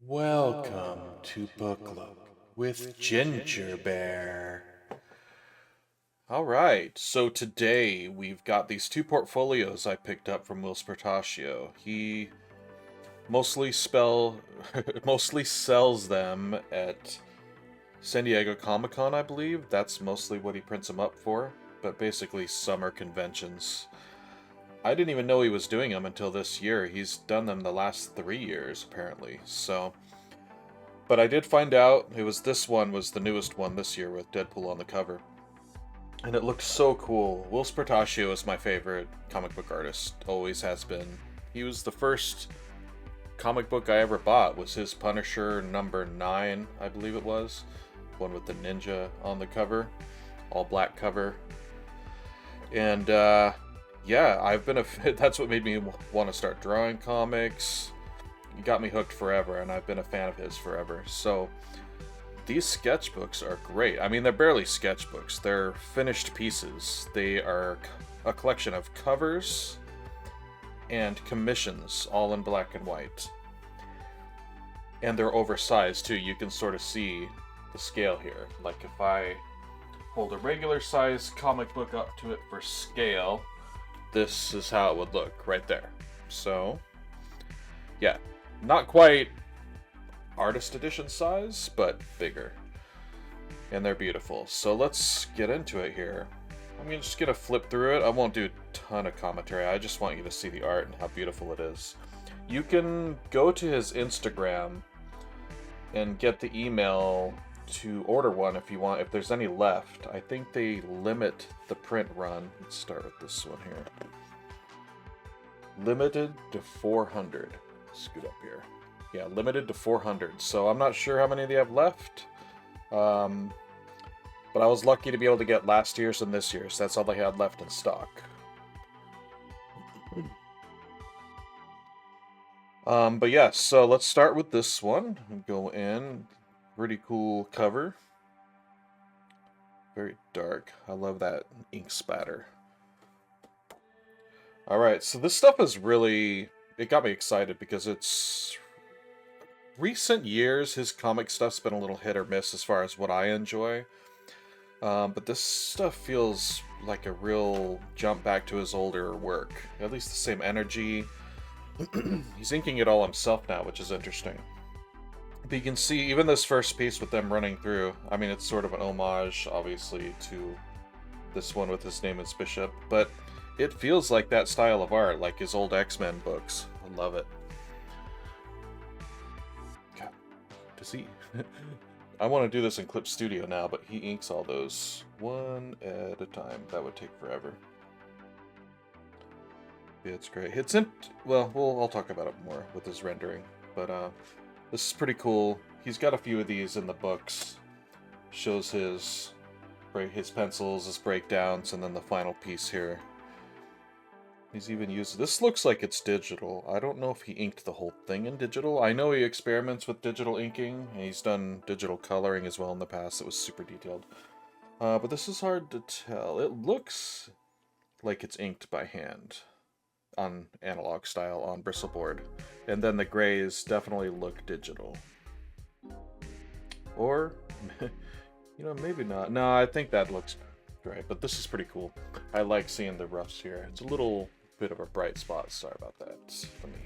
Welcome to Book Look with Gingerbear. Alright, so today we've got these two portfolios I picked up from Whilce Portacio. He mostly mostly sells them at San Diego Comic-Con, I believe. That's mostly what he prints them up for, but basically summer conventions. I didn't even know he was doing them until this year. He's done them the last 3 years, apparently. But I did find out this one was the newest one this year with Deadpool on the cover. And it looked so cool. Whilce Portacio is my favorite comic book artist. Always has been. He was the first comic book I ever bought. Was his Punisher number 9, I believe it was. One with the ninja on the cover. All black cover. And, yeah, that's what made me want to start drawing comics. He got me hooked forever, and I've been a fan of his forever. So, these sketchbooks are great. I mean, they're barely sketchbooks. They're finished pieces. They are a collection of covers and commissions, all in black and white. And they're oversized, too. You can sort of see the scale here. Like, if I hold a regular size comic book up to it for scale, this is how it would look right there. So, yeah, not quite artist edition size, but bigger. And they're beautiful. So let's get into it here. I'm just gonna flip through it. I won't do a ton of commentary. I just want you to see the art and how beautiful it is. You can go to his Instagram and get the email to order one if you want, if there's any left. I think they limit the print run. Let's start with this one here. Limited to 400. Scoot up here. Yeah, limited to 400. So I'm not sure how many they have left. But I was lucky to be able to get last year's and this year's. That's all they had left in stock. But yeah, so let's start with this one. Go in. Pretty cool cover. Very dark. I love that ink spatter. Alright, so this stuff is really... It got me excited because it's... Recent years, his comic stuff's been a little hit or miss as far as what I enjoy. But this stuff feels like a real jump back to his older work. At least the same energy. He's inking it all himself now, which is interesting. But you can see, even this first piece with them running through, I mean, it's sort of an homage, obviously, to this one with his name as Bishop, but it feels like that style of art, like his old X-Men books. I love it. God, does he... I want to do this in Clip Studio now, but he inks all those one at a time. That would take forever. Yeah, it's great. Well, I'll talk about it more with his rendering, but this is pretty cool. He's got a few of these in the books. Shows his pencils, his breakdowns, and then the final piece here. He's even used... This looks like it's digital. I don't know if he inked the whole thing in digital. I know he experiments with digital inking. He's done digital coloring as well in the past. It was super detailed. But this is hard to tell. It looks like it's inked by hand on analog style on bristleboard. And then the grays definitely look digital. Or, maybe not. No, I think that looks right. But this is pretty cool. I like seeing the roughs here. It's a little bit of a bright spot. Sorry about that. Let me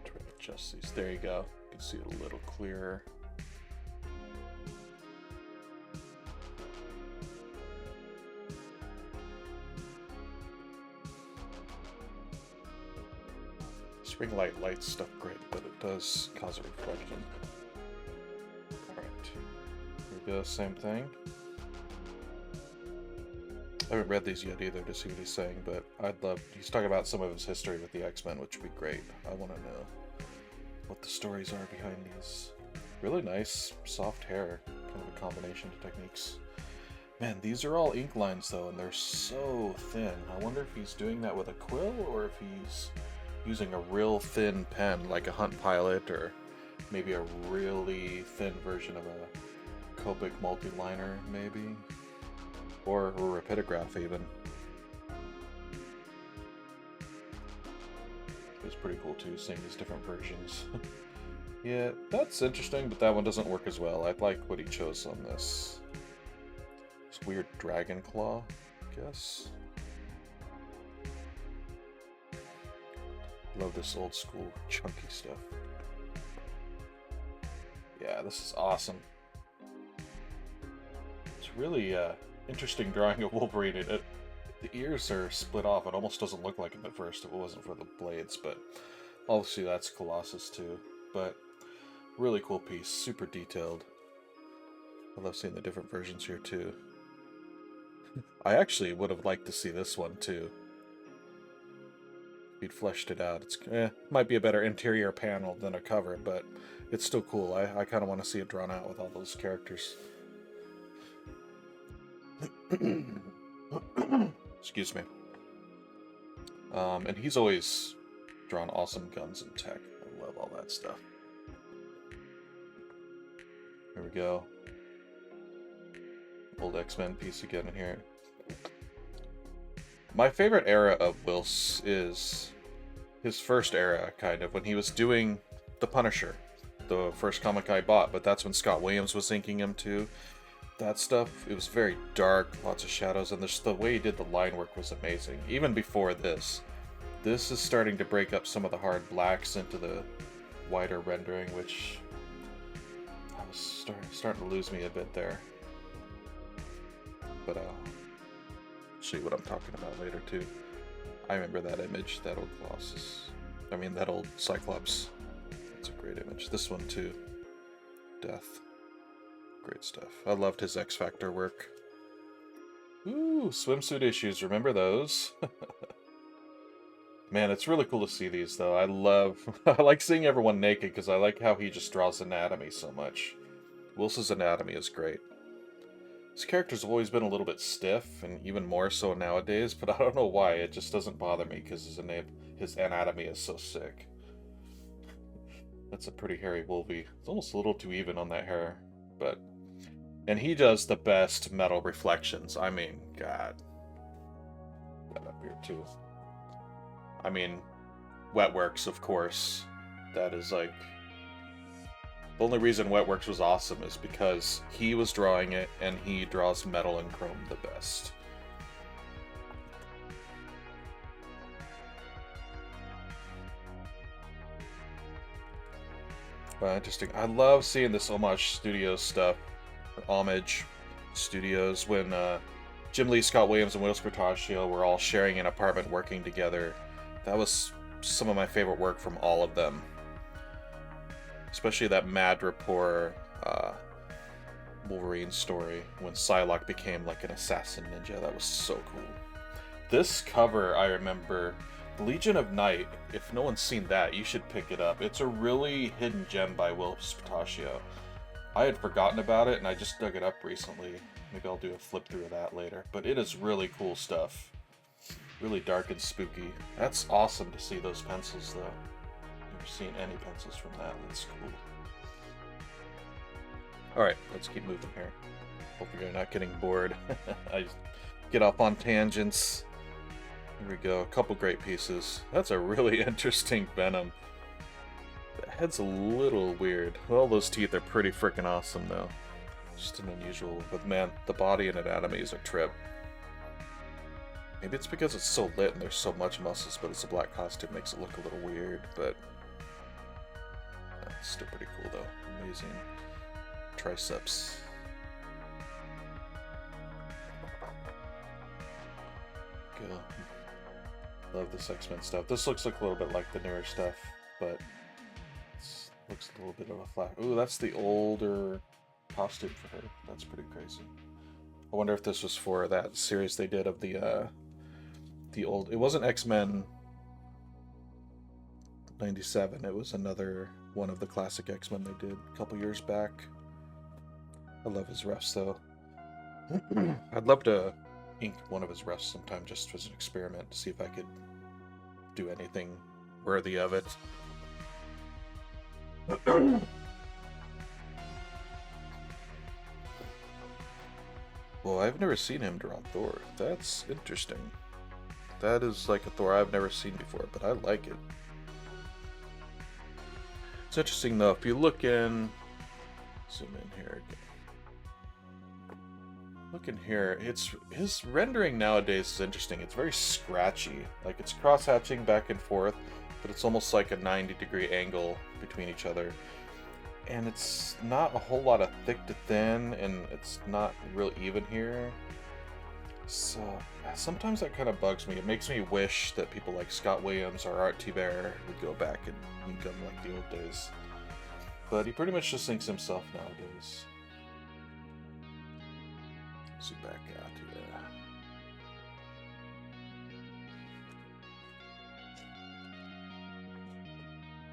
try to adjust these. There you go. You can see it a little clearer. Spring light lights stuff great, but it does cause a reflection. Alright. Here we go, same thing. I haven't read these yet either to see what he's saying, but he's talking about some of his history with the X-Men, which would be great. I want to know what the stories are behind these. Really nice, soft hair, kind of a combination of techniques. Man, these are all ink lines though, and they're so thin. I wonder if he's doing that with a quill, or if he's using a real thin pen, like a Hunt Pilot, or maybe a really thin version of a Copic multi-liner, maybe? Or a rapidograph, even. It's pretty cool, too, seeing these different versions. Yeah, that's interesting, but that one doesn't work as well. I like what he chose on this. This weird dragon claw, I guess. Love this old school chunky stuff. Yeah, this is awesome. It's really interesting drawing of Wolverine. The ears are split off. It almost doesn't look like him at first if it wasn't for the blades, but obviously that's Colossus too. But really cool piece, super detailed. I love seeing the different versions here too. I actually would have liked to see this one too. If he'd fleshed it out. It's might be a better interior panel than a cover, but it's still cool. I kind of want to see it drawn out with all those characters. Excuse me. And he's always drawn awesome guns and tech. I love all that stuff. Here we go. Old X-Men piece again in here. My favorite era of Whilce is his first era, kind of, when he was doing The Punisher, the first comic I bought, but that's when Scott Williams was inking him too. That stuff, it was very dark, lots of shadows, and the way he did the line work was amazing. Even before this. This is starting to break up some of the hard blacks into the wider rendering, which I was starting to lose me a bit there. But I'll show you what I'm talking about later too. I remember that image, that old Colossus. I mean, that old Cyclops. That's a great image. This one too. Death. Great stuff. I loved his X Factor work. Ooh, swimsuit issues. Remember those? Man, it's really cool to see these, though. I like seeing everyone naked because I like how he just draws anatomy so much. Whilce's anatomy is great. His characters have always been a little bit stiff, and even more so nowadays, but I don't know why. It just doesn't bother me because his anatomy is so sick. That's a pretty hairy Wolvie. It's almost a little too even on that hair, but... And he does the best metal reflections. I mean, God. That up here, too. I mean, Wetworks, of course. That is like... The only reason Wetworks was awesome is because he was drawing it, and he draws metal and chrome the best. Interesting. I love seeing this Homage Studios stuff. Homage Studios, when Jim Lee, Scott Williams, and Whilce Portacio were all sharing an apartment working together. That was some of my favorite work from all of them. Especially that Mad Rapport Wolverine story when Psylocke became like an assassin ninja. That was so cool. This cover, I remember, Legion of Night. If no one's seen that, you should pick it up. It's a really hidden gem by Whilce Portacio. I had forgotten about it, and I just dug it up recently. Maybe I'll do a flip through of that later. But it is really cool stuff. Really dark and spooky. That's awesome to see those pencils, though. Never seen any pencils from that. That's cool. Alright, let's keep moving here. Hope you're not getting bored. I just get off on tangents. Here we go. A couple great pieces. That's a really interesting Venom. The head's a little weird. Well, those teeth are pretty freaking awesome, though. Just an unusual. But man, the body and anatomy is a trip. Maybe it's because it's so lit and there's so much muscles, but it's a black costume, makes it look a little weird, but... It's still pretty cool, though. Amazing. Triceps. Go. Love this X-Men stuff. This looks like a little bit like the newer stuff, but... Looks a little bit of a flash. Ooh, that's the older costume for her. That's pretty crazy. I wonder if this was for that series they did of the old... It wasn't X-Men 97. It was another one of the classic X-Men they did a couple years back. I love his refs, though. I'd love to ink one of his refs sometime just as an experiment to see if I could do anything worthy of it. Well, I've never seen him draw Thor. That's interesting. That is like a Thor I've never seen before, but I like it. It's interesting though, if you look in, zoom in here again. Look in here, his rendering nowadays is interesting. It's very scratchy. Like it's cross-hatching back and forth, but it's almost like a 90-degree angle between each other. And it's not a whole lot of thick to thin, and it's not real even here. So sometimes that kind of bugs me. It makes me wish that people like Scott Williams or Art Bear would go back and ink them like the old days. But he pretty much just inks himself nowadays. Zoom back out here.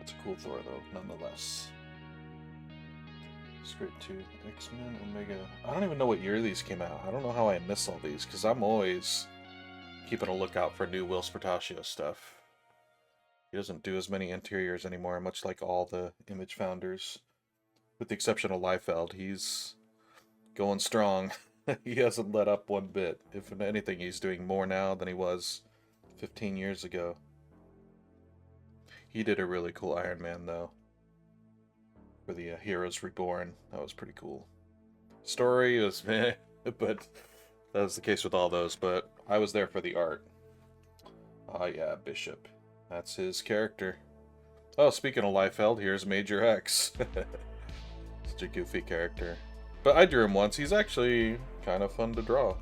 It's a cool Thor though, nonetheless. Straight to X-Men Omega. I don't even know what year these came out. I don't know how I miss all these, because I'm always keeping a lookout for new Whilce Portacio stuff. He doesn't do as many interiors anymore, much like all the Image founders. With the exception of Liefeld, he's going strong. He hasn't let up one bit. If anything, he's doing more now than he was 15 years ago. He did a really cool Iron Man, though. For the Heroes Reborn. That was pretty cool. Story was meh, but that was the case with all those, but I was there for the art. Oh yeah, Bishop. That's his character. Oh, speaking of Liefeld, here's Major X. Such a goofy character. But I drew him once. He's actually kind of fun to draw.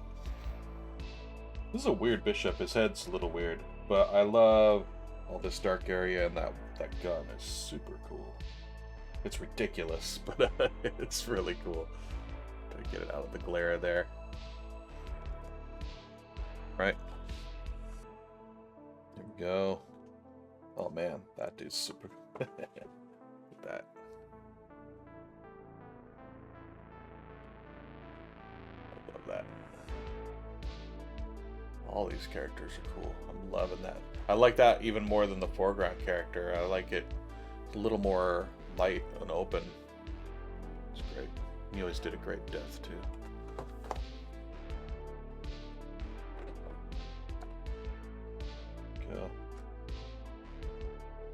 This is a weird Bishop. His head's a little weird. But I love all this dark area, and that gun is super cool. It's ridiculous, but it's really cool. Gotta get it out of the glare there. Right? There we go. Oh man, that dude's super. Look at that. I love that. All these characters are cool. I'm loving that. I like that even more than the foreground character. I like it a little more light and open. It's great. He always did a great death too. Go.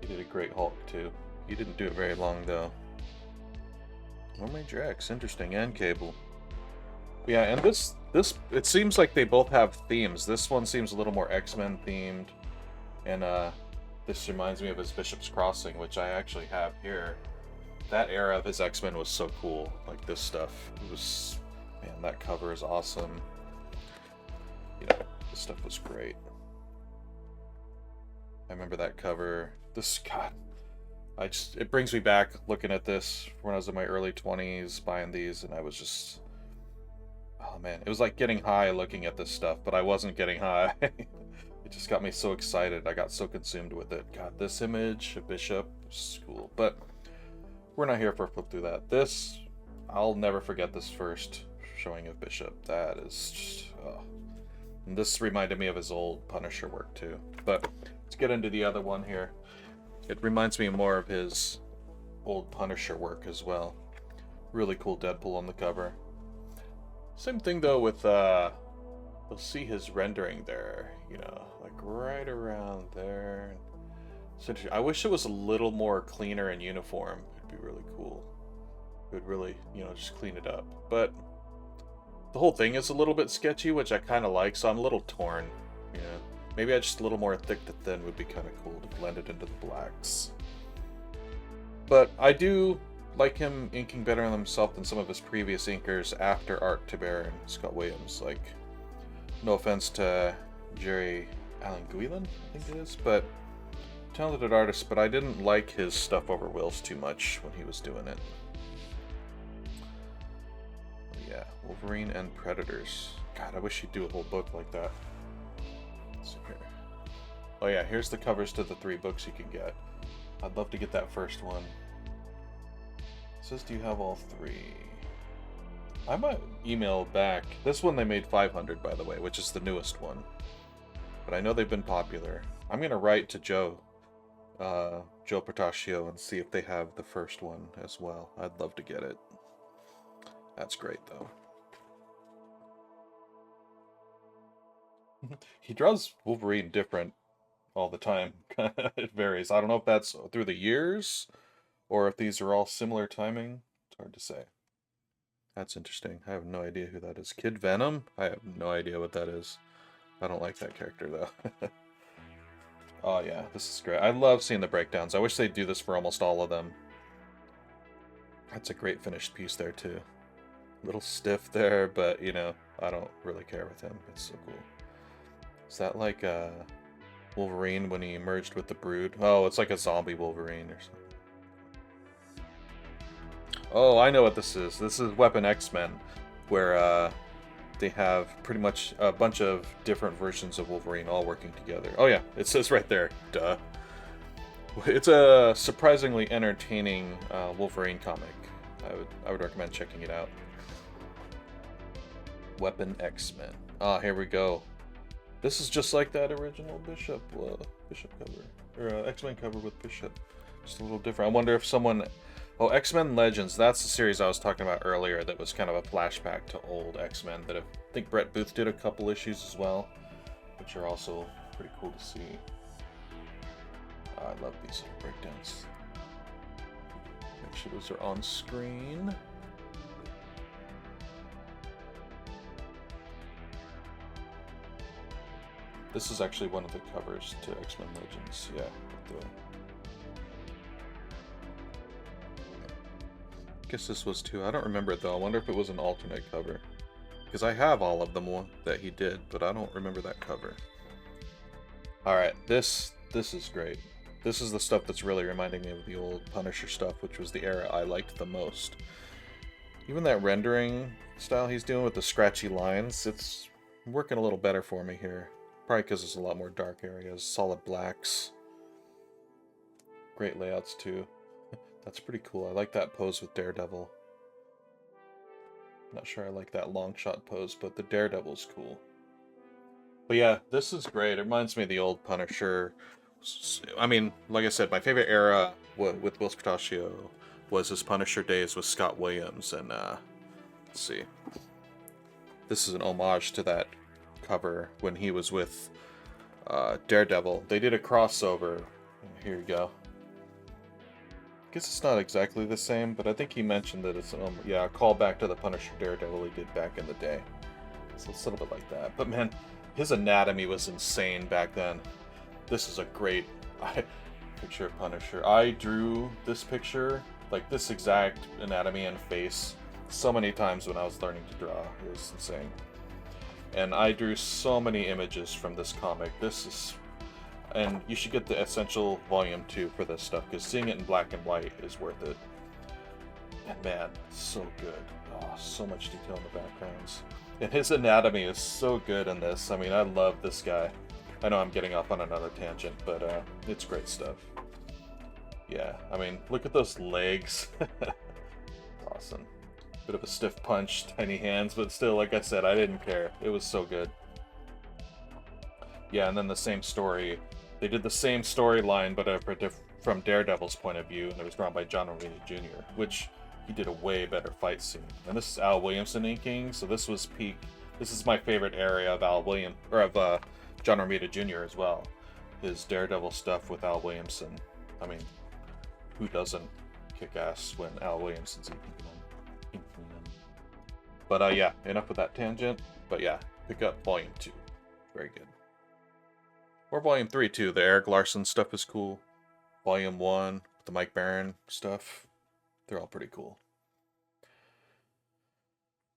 He did a great Hulk too. He didn't do it very long though. Or Major X, interesting, and Cable. Yeah, and this it seems like they both have themes. This one seems a little more X-Men themed, and this reminds me of his Bishop's Crossing, which I actually have here. That era of his X-Men was so cool. Like this stuff. It was, man, that cover is awesome. You know, this stuff was great. I remember that cover. This, God, it brings me back looking at this when I was in my early 20s, buying these, and I was just, oh man, it was like getting high looking at this stuff, but I wasn't getting high. It just got me so excited. I got so consumed with it. God, this image, a Bishop, is cool, but we're not here for a flip through that. This, I'll never forget this first showing of Bishop. That is just, oh. And this reminded me of his old Punisher work too. But let's get into the other one here. It reminds me more of his old Punisher work as well. Really cool Deadpool on the cover. Same thing though with, you'll see his rendering there, you know, like right around there. It's interesting. I wish it was a little more cleaner and uniform. It'd be really cool. It would really, you know, just clean it up. But the whole thing is a little bit sketchy, which I kind of like, so I'm a little torn. You know, maybe just a little more thick to thin would be kind of cool to blend it into the blacks. But I do like him inking better on himself than some of his previous inkers after Art Bear and Scott Williams. Like, no offense to Jerry Allen Guilin, I think it is, but talented artist, but I didn't like his stuff over Whilce too much when he was doing it. Yeah, Wolverine and Predators. God, I wish he'd do a whole book like that. Let's see here. Oh yeah, here's the covers to the 3 books you can get. I'd love to get that first one. It says, do you have all 3? I might email back. This one they made 500, by the way, which is the newest one. But I know they've been popular. I'm going to write to Joe Portacio, and see if they have the first one as well. I'd love to get it. That's great, though. He draws Wolverine different all the time. It varies. I don't know if that's through the years Or if these are all similar timing, it's hard to say. That's interesting. I have no idea who that is. Kid Venom? I have no idea what that is. I don't like that character, though. Oh, yeah, this is great. I love seeing the breakdowns. I wish they'd do this for almost all of them. That's a great finished piece there, too. A little stiff there, but, you know, I don't really care with him. It's so cool. Is that like Wolverine when he merged with the Brood? Oh, it's like a zombie Wolverine or something. Oh, I know what this is. This is Weapon X-Men, where they have pretty much a bunch of different versions of Wolverine all working together. Oh yeah, it says right there. Duh. It's a surprisingly entertaining Wolverine comic. I would recommend checking it out. Weapon X-Men. Ah, here we go. This is just like that original Bishop cover, or X-Men cover with Bishop. Just a little different. I wonder if someone. Oh, X-Men Legends. That's the series I was talking about earlier. That was kind of a flashback to old X-Men. That I think Brett Booth did a couple issues as well, which are also pretty cool to see. I love these little breakdowns. Make sure those are on screen. This is actually one of the covers to X-Men Legends, yeah. I guess this was too. I don't remember it though. I wonder if it was an alternate cover. Because I have all of them that he did, but I don't remember that cover. Alright, this is great. This is the stuff that's really reminding me of the old Punisher stuff, which was the era I liked the most. Even that rendering style he's doing with the scratchy lines, it's working a little better for me here. Probably because there's a lot more dark areas, solid blacks. Great layouts too. That's pretty cool. I like that pose with Daredevil. Not sure I like that long shot pose, but the Daredevil's cool. But yeah, this is great. It reminds me of the old Punisher. I mean, like I said, my favorite era with Whilce Portacio was his Punisher days with Scott Williams. And let's see. This is an homage to that cover when he was with Daredevil. They did a crossover. Here you go. I guess it's not exactly the same, but I think he mentioned that it's a callback to the Punisher Daredevil he did back in the day. So it's a little bit like that. But man, his anatomy was insane back then. This is a great picture of Punisher. I drew this picture, like this exact anatomy and face, so many times when I was learning to draw. It was insane. And I drew so many images from this comic. And you should get the Essential Volume 2 for this stuff, because seeing it in black and white is worth it. And man, so good. Oh, so much detail in the backgrounds. And his anatomy is so good in this. I mean, I love this guy. I know I'm getting off on another tangent, but it's great stuff. Yeah, I mean, look at those legs. Awesome. Bit of a stiff punch, tiny hands, but still, like I said, I didn't care. It was so good. Yeah, and then the same story. They did the same storyline, but from Daredevil's point of view, and it was drawn by John Romita Jr., which he did a way better fight scene. And this is Al Williamson inking, so this was peak. This is my favorite area of John Romita Jr. as well. His Daredevil stuff with Al Williamson. I mean, who doesn't kick ass when Al Williamson's inking them? But yeah, enough with that tangent. But yeah, pick up Volume 2. Very good. Or Volume 3 too. The Eric Larson stuff is cool. Volume 1, the Mike Baron stuff. They're all pretty cool.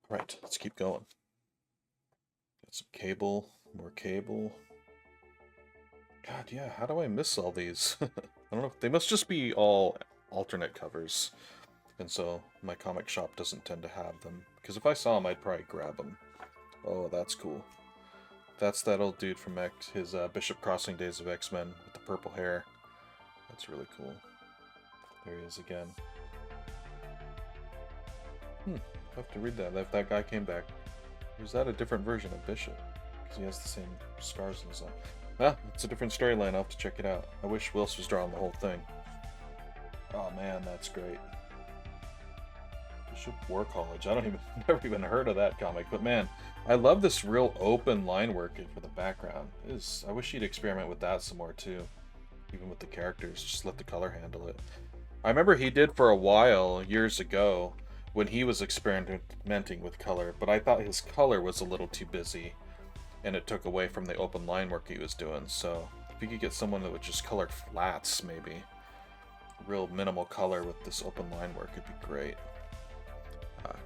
Right, let's keep going. Got some cable, more cable. God, yeah, how do I miss all these? I don't know. They must just be all alternate covers. And so my comic shop doesn't tend to have them. Because if I saw them, I'd probably grab them. Oh, that's cool. That's that old dude from his Bishop Crossing days of X-Men with the purple hair. That's really cool. There he is again. I have to read that if that guy came back. Or is that a different version of Bishop? Because he has the same scars in his eye. Ah, it's a different storyline. I'll have to check it out. I wish Whilce was drawing the whole thing. Oh man, that's great. Bishop War College. Never even heard of that comic, but man, I love this real open line work for the background. I wish he'd experiment with that some more too. Even with the characters, just let the color handle it. I remember he did for a while, years ago, when he was experimenting with color, but I thought his color was a little too busy, and it took away from the open line work he was doing, so if you could get someone that would just color flats, maybe, real minimal color with this open line work, it'd be great.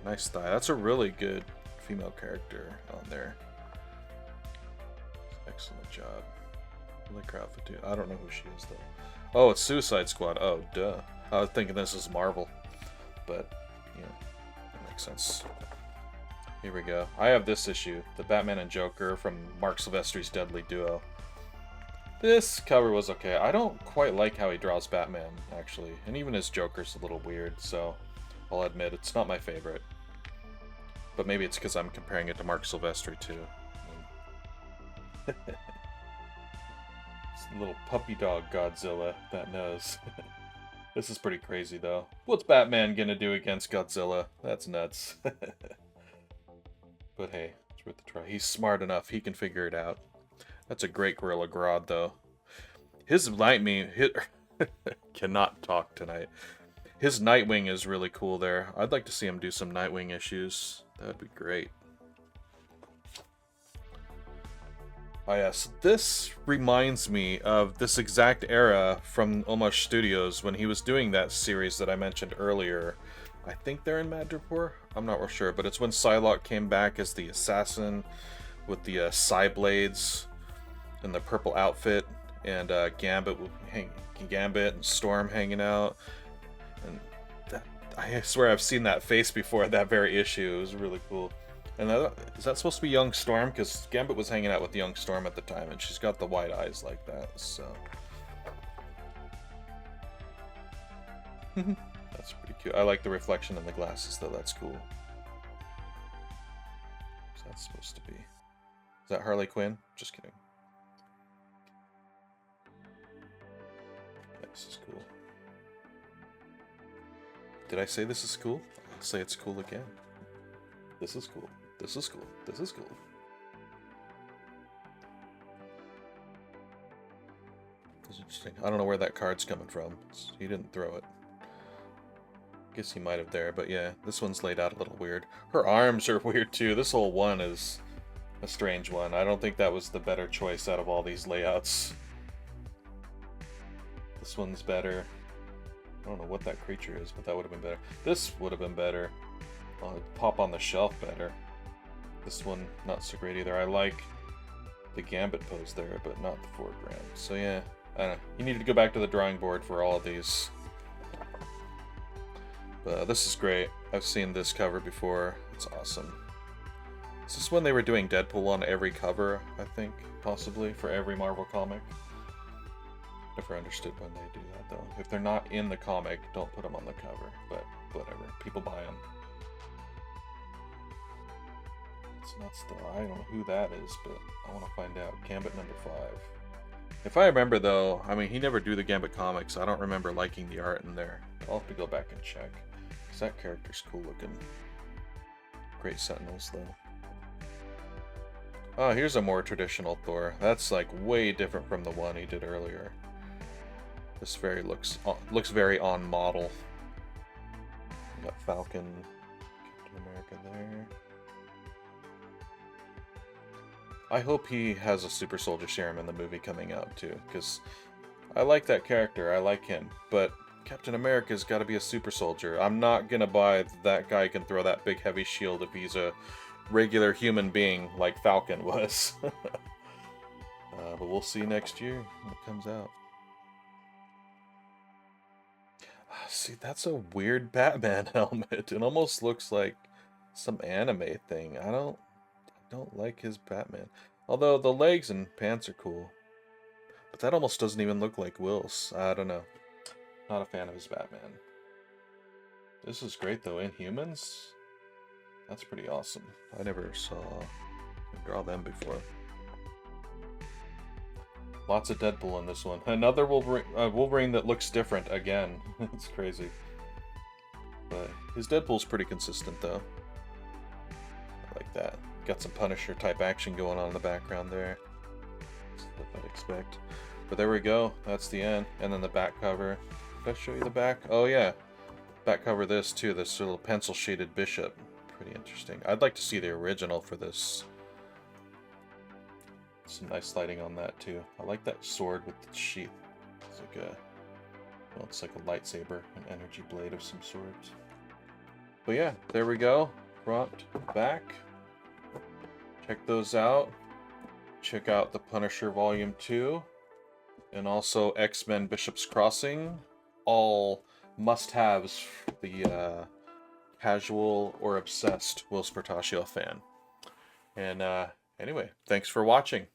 Nice thigh. That's a really good female character on there. Excellent job. I like her outfit too. I don't know who she is though. Oh, it's Suicide Squad. Oh, duh. I was thinking this is Marvel, but yeah, that makes sense. Here we go. I have this issue, the Batman and Joker from Mark Silvestri's Deadly Duo. This cover was okay. I don't quite like how he draws Batman, actually, and even his Joker's a little weird, so I'll admit it's not my favorite. But maybe it's because I'm comparing it to Mark Silvestri too. Little puppy dog Godzilla, that knows. This is pretty crazy though. What's Batman gonna do against Godzilla? That's nuts. But hey, it's worth a try. He's smart enough, he can figure it out. That's a great Gorilla Grodd though. His Nightwing cannot talk tonight. His Nightwing is really cool there. I'd like to see him do some Nightwing issues. That'd be great. Oh yes, this reminds me of this exact era from Omosh Studios when he was doing that series that I mentioned earlier. I think they're in Madripoor? I'm not real sure, but it's when Psylocke came back as the assassin with the Psy Blades and the purple outfit, and Gambit and Storm hanging out. And I swear I've seen that face before, that very issue. It was really cool. And is that supposed to be young Storm? Because Gambit was hanging out with young Storm at the time, and she's got the white eyes like that, so... That's pretty cute. I like the reflection in the glasses, though. That's cool. What's that supposed to be? Is that Harley Quinn? Just kidding. Yeah, this is cool. Did I say this is cool? I'll say it's cool again. This is cool. This is cool. This is cool. That's interesting. I don't know where that card's coming from. He didn't throw it. Guess he might have there, but yeah, this one's laid out a little weird. Her arms are weird too. This whole one is a strange one. I don't think that was the better choice out of all these layouts. This one's better. I don't know what that creature is, but that would have been better. This would have been better. It'd pop on the shelf better. This one, not so great either. I like the Gambit pose there, but not the foreground. So yeah, I don't know. You need to go back to the drawing board for all of these. But this is great. I've seen this cover before. It's awesome. Is this when they were doing Deadpool on every cover, I think, possibly, for every Marvel comic? Never understood when they do that, though. If they're not in the comic, don't put them on the cover. But whatever. People buy them. It's nuts, though. I don't know who that is, but I want to find out. Gambit number 5. If I remember, though, I mean, he never drew the Gambit comics. I don't remember liking the art in there. I'll have to go back and check. Because that character's cool looking. Great Sentinels, though. Oh, here's a more traditional Thor. That's, like, way different from the one he did earlier. This looks very on model. We got Falcon, Captain America there. I hope he has a super soldier serum in the movie coming out too, because I like that character, I like him, but Captain America's got to be a super soldier. I'm not gonna buy that guy can throw that big heavy shield if he's a regular human being like Falcon was. But we'll see next year when it comes out. See, that's a weird Batman helmet. It almost looks like some anime thing. I don't like his Batman. Although the legs and pants are cool. But that almost doesn't even look like Whilce. I don't know. Not a fan of his Batman. This is great though. Inhumans? That's pretty awesome. I never saw him draw them before. Lots of Deadpool in this one. Another Wolverine that looks different again. It's crazy. But his Deadpool's pretty consistent though. I like that. Got some Punisher type action going on in the background there. That's what I'd expect. But there we go. That's the end. And then the back cover. Did I show you the back? Oh yeah, back cover this too. This little pencil shaded bishop, pretty interesting. I'd like to see the original for this. Some nice lighting on that too. I like that sword with the sheath. It's like a, well, it's like a lightsaber, an energy blade of some sort. But yeah, there we go. Front, back. Check those out. Check out The Punisher Volume 2. And also X-Men Bishop's Crossing. All must-haves for the casual or obsessed Whilce Portacio fan. And anyway, thanks for watching.